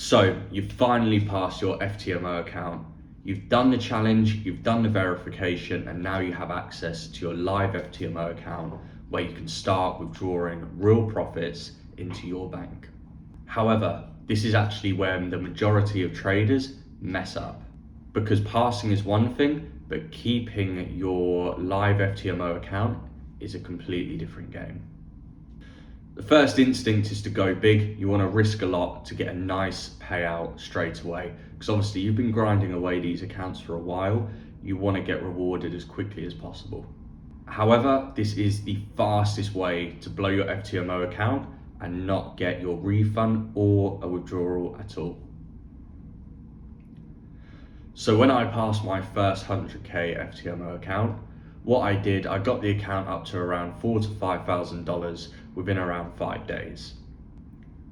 So you've finally passed your FTMO account. You've done the challenge, you've done the verification, and now you have access to your live FTMO account where you can start withdrawing real profits into your bank. However, this is actually when the majority of traders mess up, because passing is one thing, but keeping your live FTMO account is a completely different game. The first instinct is to go big. You want to risk a lot to get a nice payout straight away, because obviously you've been grinding away these accounts for a while. You want to get rewarded as quickly as possible. However, this is the fastest way to blow your FTMO account and not get your refund or a withdrawal at all. So when I passed my first 100k FTMO account, what I did, I got the account up to around $4,000 to $5,000 within around 5 days.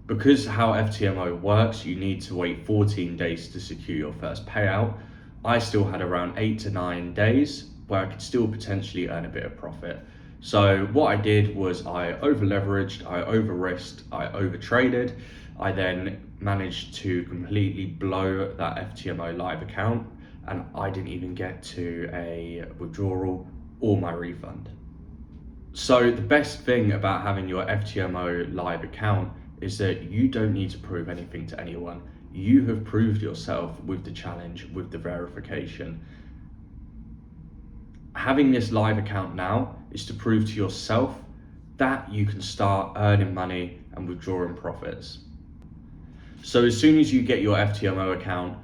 Because how FTMO works, you need to wait 14 days to secure your first payout. I still had around 8 to 9 days where I could still potentially earn a bit of profit. So what I did was I over leveraged, I over risked, I over traded. I then managed to completely blow that FTMO live account, and I didn't even get to a withdrawal or my refund. So the best thing about having your FTMO live account is that you don't need to prove anything to anyone. You have proved yourself with the challenge, with the verification. Having this live account now is to prove to yourself that you can start earning money and withdrawing profits. So as soon as you get your FTMO account,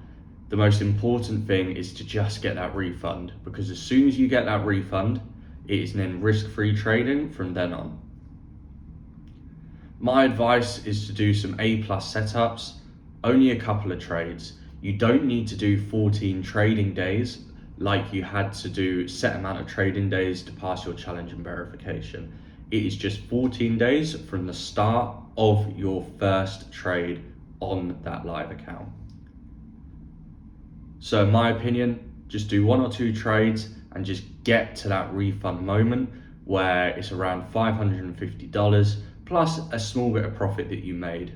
the most important thing is to just get that refund, because as soon as you get that refund, it is then risk-free trading from then on. My advice is to do some A+ setups, only a couple of trades. You don't need to do 14 trading days like you had to do set amount of trading days to pass your challenge and verification. It is just 14 days from the start of your first trade on that live account. So in my opinion, just do 1 or 2 trades and just get to that refund moment where it's around $550 plus a small bit of profit that you made.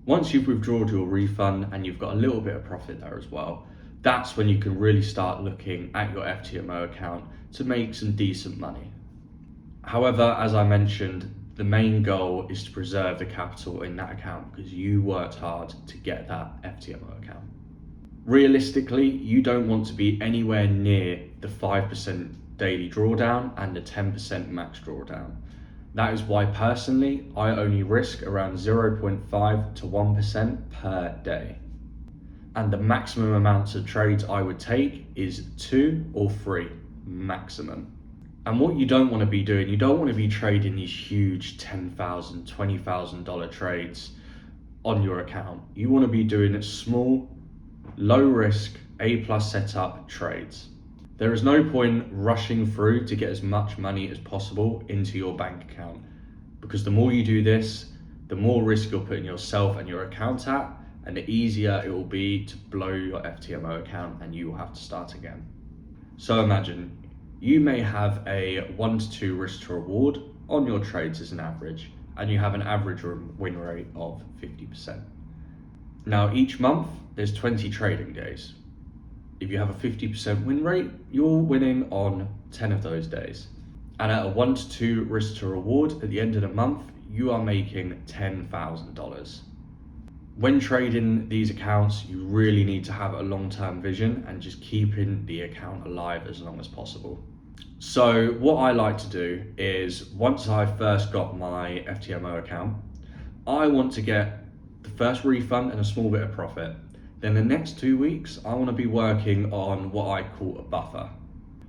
Once you've withdrawn your refund and you've got a little bit of profit there as well, that's when you can really start looking at your FTMO account to make some decent money. However, as I mentioned, the main goal is to preserve the capital in that account because you worked hard to get that FTMO account. Realistically, you don't want to be anywhere near the 5% daily drawdown and the 10% max drawdown. That is why personally, I only risk around 0.5 to 1% per day. And the maximum amounts of trades I would take is 2 or 3 maximum. And what you don't want to be doing, you don't want to be trading these huge $10,000, $20,000 trades on your account. You want to be doing small, low risk, A+ setup trades. There is no point rushing through to get as much money as possible into your bank account, because the more you do this, the more risk you're putting yourself and your account at, and the easier it will be to blow your FTMO account and you will have to start again. So imagine you may have a 1 to 2 risk to reward on your trades as an average, and you have an average win rate of 50%. Now each month there's 20 trading days. If you have a 50% win rate, you're winning on 10 of those days. And at a 1 to 2 risk to reward at the end of the month, you are making $10,000. When trading these accounts, you really need to have a long-term vision and just keeping the account alive as long as possible. So what I like to do is, once I first got my FTMO account, I want to get the first refund and a small bit of profit. Then the next 2 weeks, I want to be working on what I call a buffer.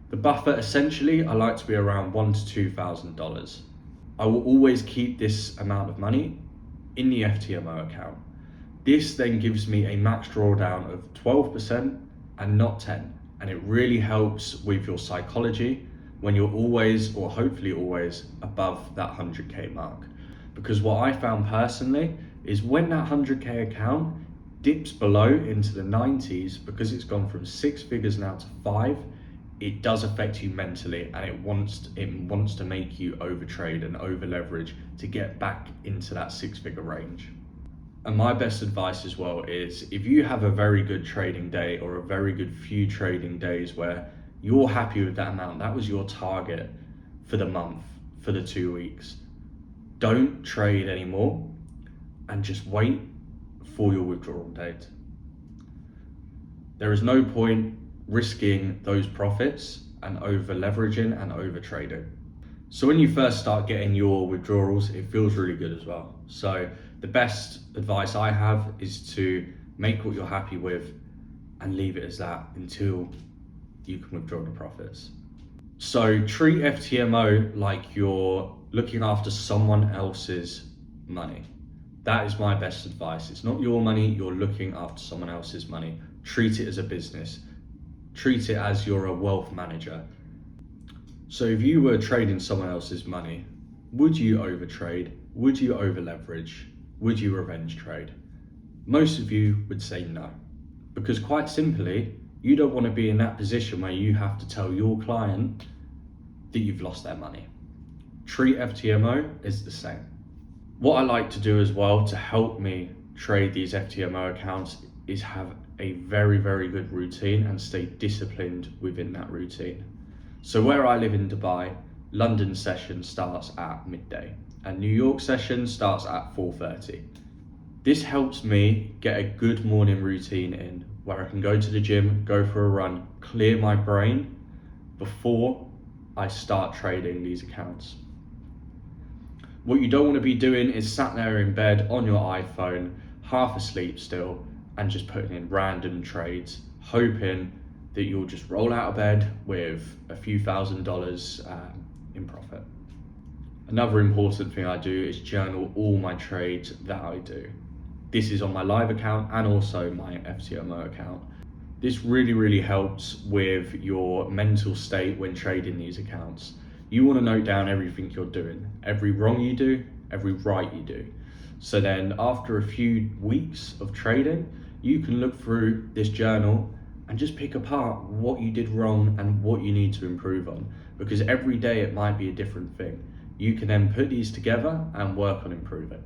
The buffer, essentially, I like to be around $1,000 to $2,000. I will always keep this amount of money in the FTMO account. This then gives me a max drawdown of 12% and not 10. And it really helps with your psychology when you're always, or hopefully always, above that 100k mark. Because what I found personally is when that 100k account dips below into the 90s, because it's gone from 6 figures now to 5, it does affect you mentally, and it wants to make you overtrade and over leverage to get back into that 6-figure range. And my best advice as well is if you have a very good trading day or a very good few trading days where you're happy with that amount, that was your target for the month, for the 2 weeks, don't trade anymore and just wait for your withdrawal date. There is no point risking those profits and over leveraging and over trading. So when you first start getting your withdrawals, it feels really good as well. So the best advice I have is to make what you're happy with and leave it as that until you can withdraw the profits. So treat FTMO like you're looking after someone else's money. That is my best advice. It's not your money, you're looking after someone else's money. Treat it as a business. Treat it as you're a wealth manager. So if you were trading someone else's money, would you overtrade? Would you over leverage? Would you revenge trade? Most of you would say no, because quite simply, you don't want to be in that position where you have to tell your client that you've lost their money. Treat FTMO as the same. What I like to do as well to help me trade these FTMO accounts is have a very, very good routine and stay disciplined within that routine. So where I live in Dubai, London session starts at midday and New York session starts at 4:30. This helps me get a good morning routine in where I can go to the gym, go for a run, clear my brain before I start trading these accounts. What you don't want to be doing is sat there in bed on your iPhone, half asleep still, and just putting in random trades, hoping that you'll just roll out of bed with a few $1,000s in profit. Another important thing I do is journal all my trades that I do. This is on my live account and also my FTMO account. This really, really helps with your mental state when trading these accounts. You want to note down everything you're doing, every wrong you do, every right you do. So then after a few weeks of trading, you can look through this journal and just pick apart what you did wrong and what you need to improve on, because every day it might be a different thing. You can then put these together and work on improving.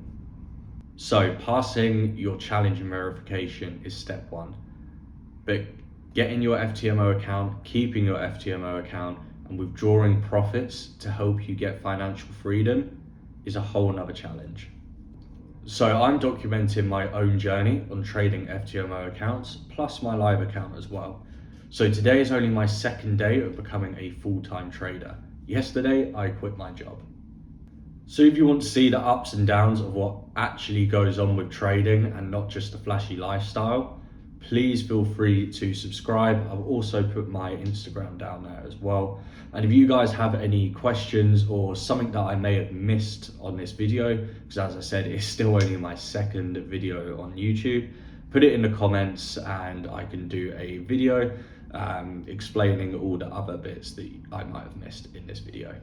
So passing your challenge and verification is step one, but getting your FTMO account, keeping your FTMO account, and withdrawing profits to help you get financial freedom is a whole nother challenge. So I'm documenting my own journey on trading FTMO accounts, plus my live account as well. So today is only my second day of becoming a full-time trader. Yesterday, I quit my job. So if you want to see the ups and downs of what actually goes on with trading and not just a flashy lifestyle, please feel free to subscribe. I've also put my Instagram down there as well. And if you guys have any questions or something that I may have missed on this video, because as I said, it's still only my second video on YouTube, put it in the comments and I can do a video explaining all the other bits that I might have missed in this video.